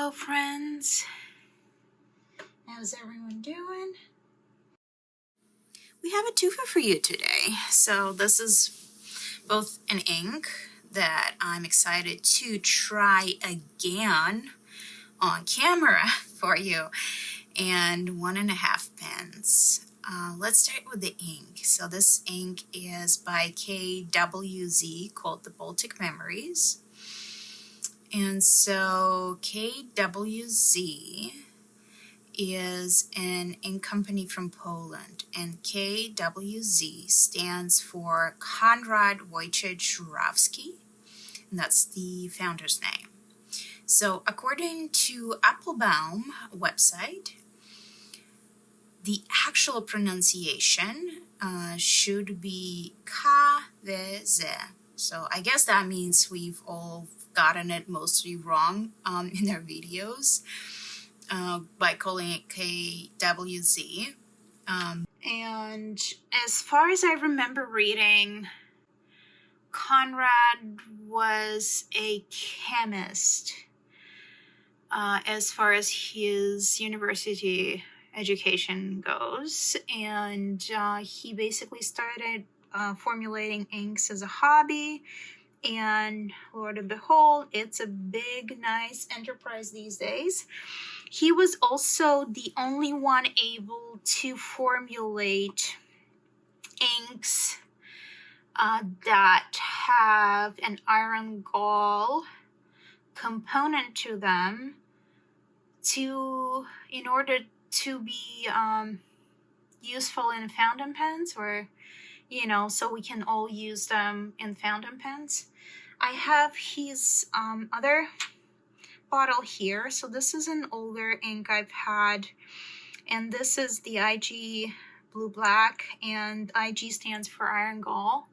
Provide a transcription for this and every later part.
Hello friends, how's everyone doing? We have a twofer for you today. So this is both an ink that I'm excited to try again on camera for you, and 1.5 pens. Let's start with the ink. So this ink is by KWZ, called the Baltic Memories. And so KWZ is an ink company from Poland, and KWZ stands for Konrad Wojciechowski, and that's the founder's name. So according to Applebaum website, the actual pronunciation should be KWZ. So I guess that means we've all gotten it mostly wrong in our videos by calling it KWZ. And as far as I remember reading, Konrad was a chemist as far as his university education goes, and he basically started formulating inks as a hobby, and Lord of behold, it's a big, nice enterprise these days. He was also the only one able to formulate inks that have an iron gall component to them in order to be useful in fountain pens, or so we can all use them in fountain pens. I have his other bottle here. So this is an older ink I've had, and this is the IG Blue Black, and IG stands for iron gall.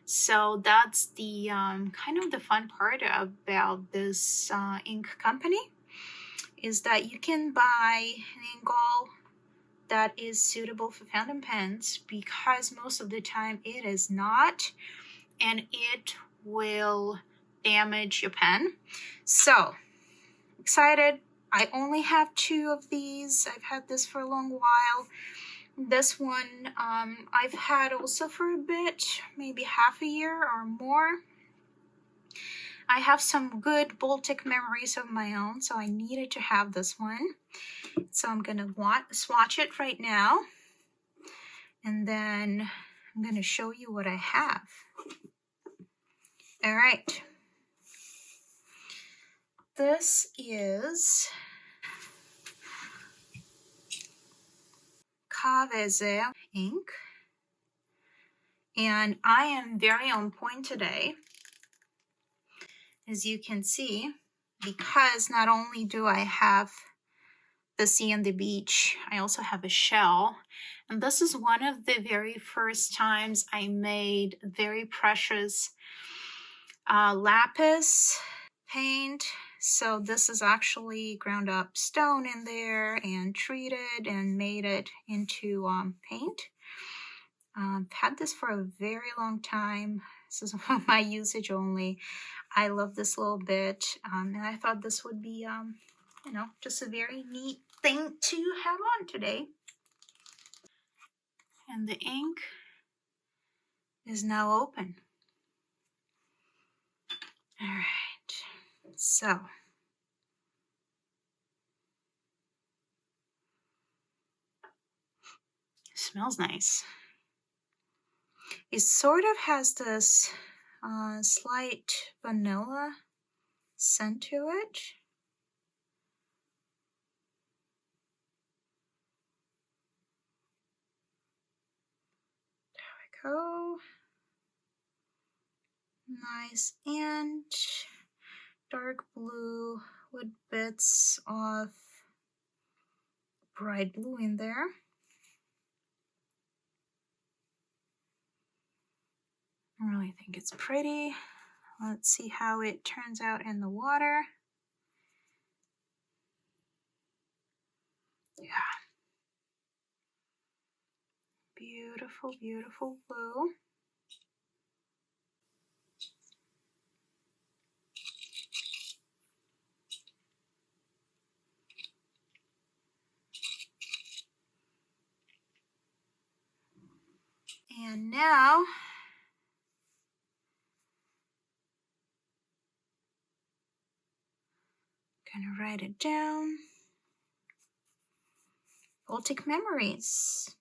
So that's the kind of the fun part about this ink company, is that you can buy an ink gall that is suitable for fountain pens, because most of the time it is not, and it will damage your pen. So excited. I only have 2 of these. I've had this for a long while. This one I've had also for a bit, maybe half a year or more. I have some good Baltic memories of my own, so I needed to have this one. So I'm going to swatch it right now, and then I'm going to show you what I have. All right. This is KWZ ink, and I am very on point today, as you can see, because not only do I have the sea and the beach, I also have a shell. And this is one of the very first times I made very precious lapis paint. So this is actually ground up stone in there and treated and made it into paint. I've had this for a very long time. This is my usage only. I love this little bit, and I thought this would be just a very neat thing to have on today. And the ink is now open. All right, so smells nice. It sort of has this slight vanilla scent to it. There we go. Nice and dark blue with bits of bright blue in there. I really think it's pretty. Let's see how it turns out in the water. Yeah. Beautiful, beautiful blue. And now I'm gonna write it down. Baltic memories.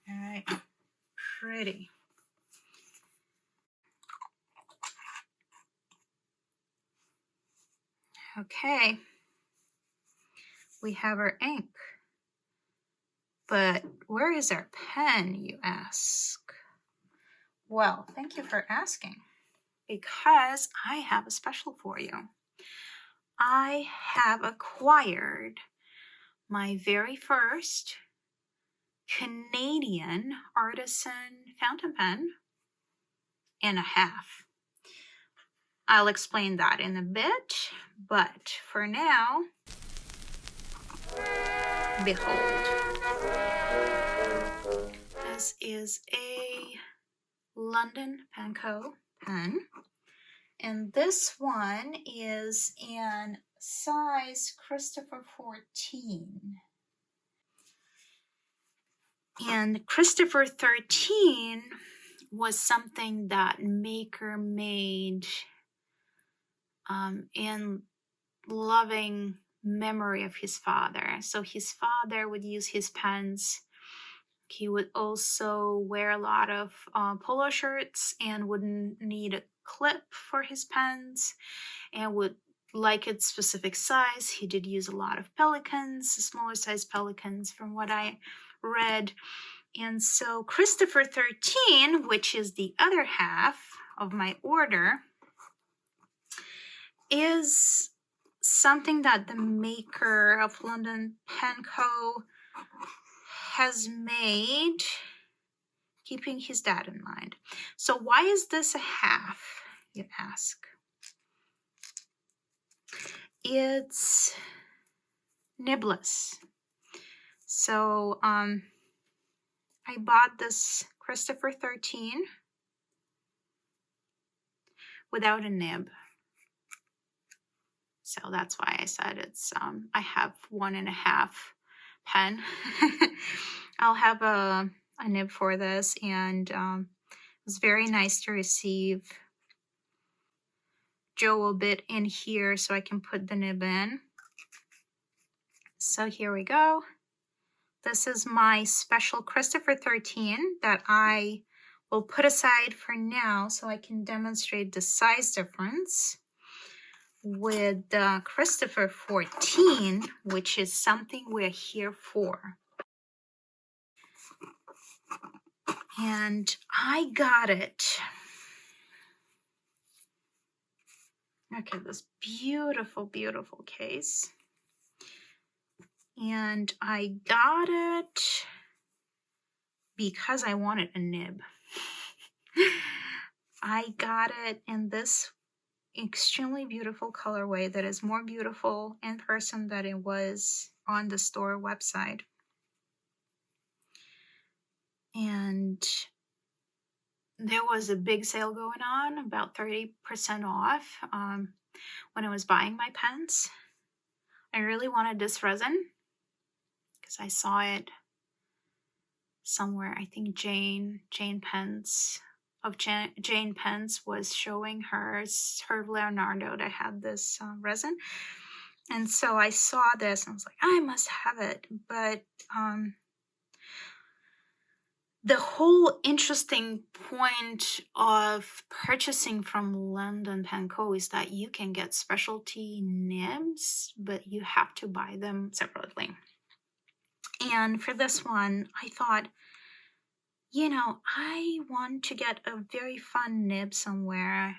All right, pretty. Okay, we have our ink. But where is our pen, you ask? Well, thank you for asking, because I have a special for you. I have acquired my very first Canadian artisan fountain pen and a half. I'll explain that in a bit, but for now, behold. This is a London Pen Co. pen, and this one is in size Christopher 14. And Christopher 13 was something that maker made in loving memory of his father. So his father would use his pens. He would also wear a lot of polo shirts and wouldn't need a clip for his pens and would like its specific size. He did use a lot of pelicans, smaller size pelicans from what I read. And so Christopher 13, which is the other half of my order, is something that the maker of London Pen Co. has made, keeping his dad in mind. So why is this a half, you ask? It's nibless. So I bought this Christopher 13 without a nib. So that's why I said it's, I have 1.5 pen. I'll have a nib for this, and it was very nice to receive Joe a bit in here so I can put the nib in. So here we go. This is my special Christopher 13 that I will put aside for now so I can demonstrate the size difference with the Christopher 14, which is something we're here for. And I got it. Okay, this beautiful, beautiful case. And I got it because I wanted a nib. I got it in this extremely beautiful colorway that is more beautiful in person than it was on the store website. And there was a big sale going on, about 30% off when I was buying my pens. I really wanted this resin because I saw it somewhere. I think Jane Pence of Jane Pence was showing her Leonardo that had this resin. And so I saw this and I was like, I must have it. But the whole interesting point of purchasing from London Pen Co. is that you can get specialty nibs, but you have to buy them separately. And for this one, I thought, you know, I want to get a very fun nib somewhere,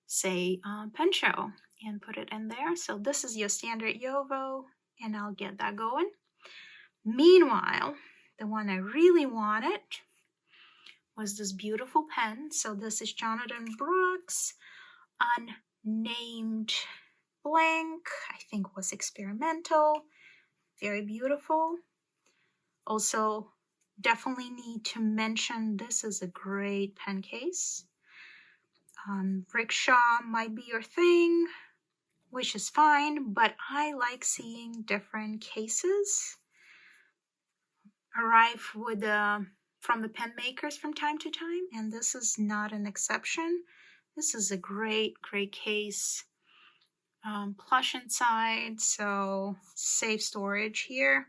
say Pen Show, and put it in there. So this is your standard Yovo, and I'll get that going. Meanwhile, the one I really wanted was this beautiful pen. So this is Jonathan Brooks Unnamed Blank. I think was experimental. Very beautiful. Also, definitely need to mention this is a great pen case. Rickshaw might be your thing, which is fine, but I like seeing different cases arrive with from the pen makers from time to time, and this is not an exception. This is a great case. Plush inside, so safe storage here.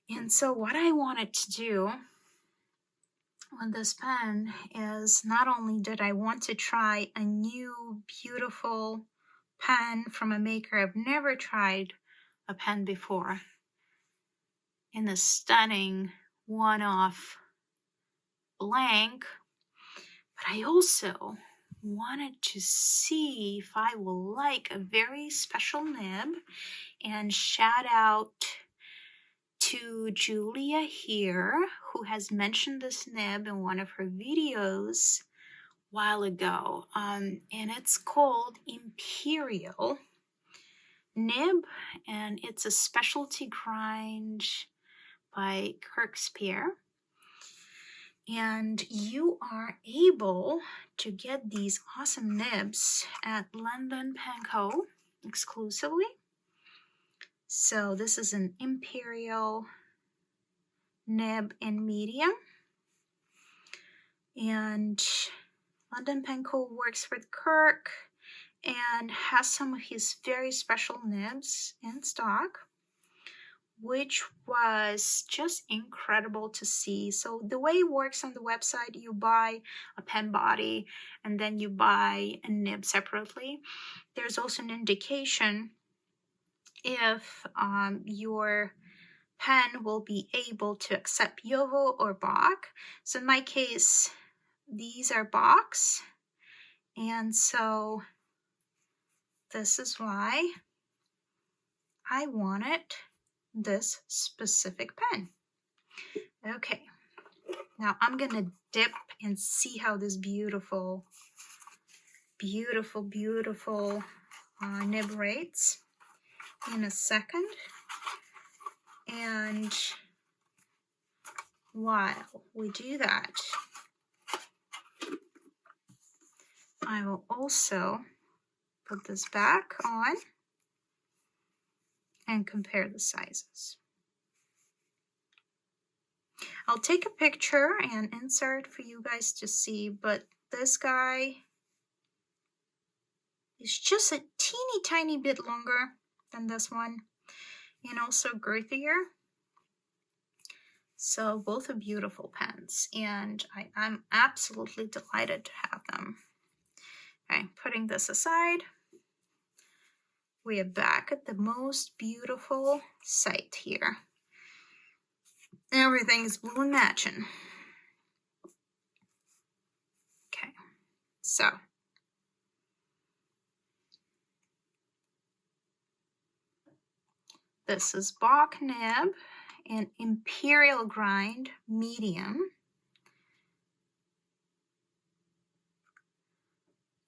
And so what I wanted to do on this pen is not only did I want to try a new beautiful pen from a maker I've never tried a pen before in a stunning one-off blank, but I also wanted to see if I will like a very special nib. And shout out to Julia here, who has mentioned this nib in one of her videos a while ago, and it's called Imperial Nib, and it's a specialty grind by Kirkspear. And you are able to get these awesome nibs at London Pen Co. exclusively. So this is an Imperial nib in medium. And London Pen Co. works with Kirk and has some of his very special nibs in stock, which was just incredible to see. So the way it works on the website, you buy a pen body and then you buy a nib separately. There's also an indication if your pen will be able to accept Yovo or Bach. So in my case, these are Bachs, and so this is why I wanted this specific pen. Okay, now I'm gonna dip and see how this beautiful nib rates in a second. And while we do that, I will also put this back on and compare the sizes. I'll take a picture and insert for you guys to see, but this guy is just a teeny tiny bit longer than this one and also girthier. So both are beautiful pens, and I'm absolutely delighted to have them. Okay, putting this aside, we are back at the most beautiful site here. Everything is blue and matching. Okay, so this is Bach nib and Imperial grind medium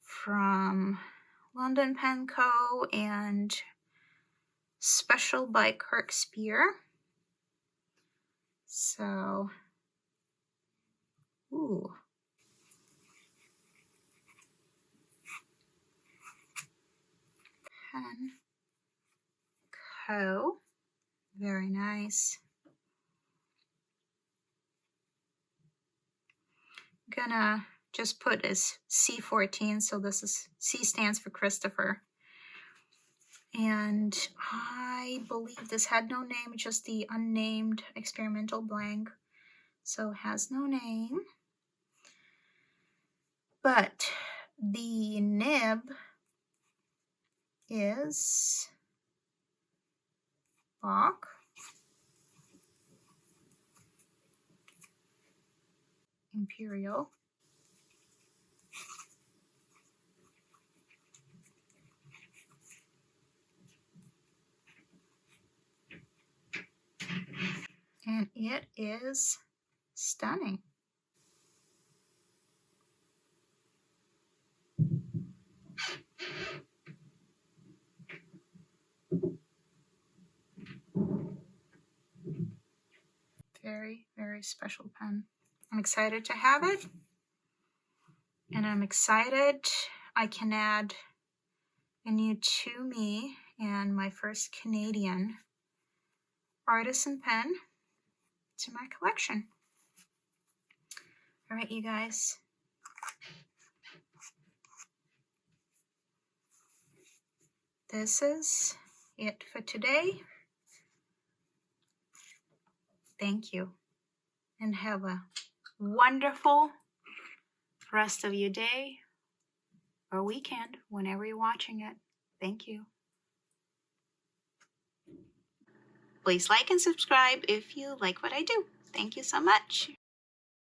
from London Pen Co. and special by Kirkspear. So, ooh. Pen Co. Very nice. Gonna just put as C14, so this is C stands for Christopher. And I believe this had no name, just the unnamed experimental blank. So it has no name. But the nib is Bach. Imperial. And It is stunning. Very, very special pen. I'm excited to have it. And I'm excited I can add a new To Me and my first Canadian artisan pen to my collection. All right, you guys. This is it for today. Thank you. And have a wonderful rest of your day or weekend whenever you're watching it. Thank you. Please like and subscribe if you like what I do. Thank you so much.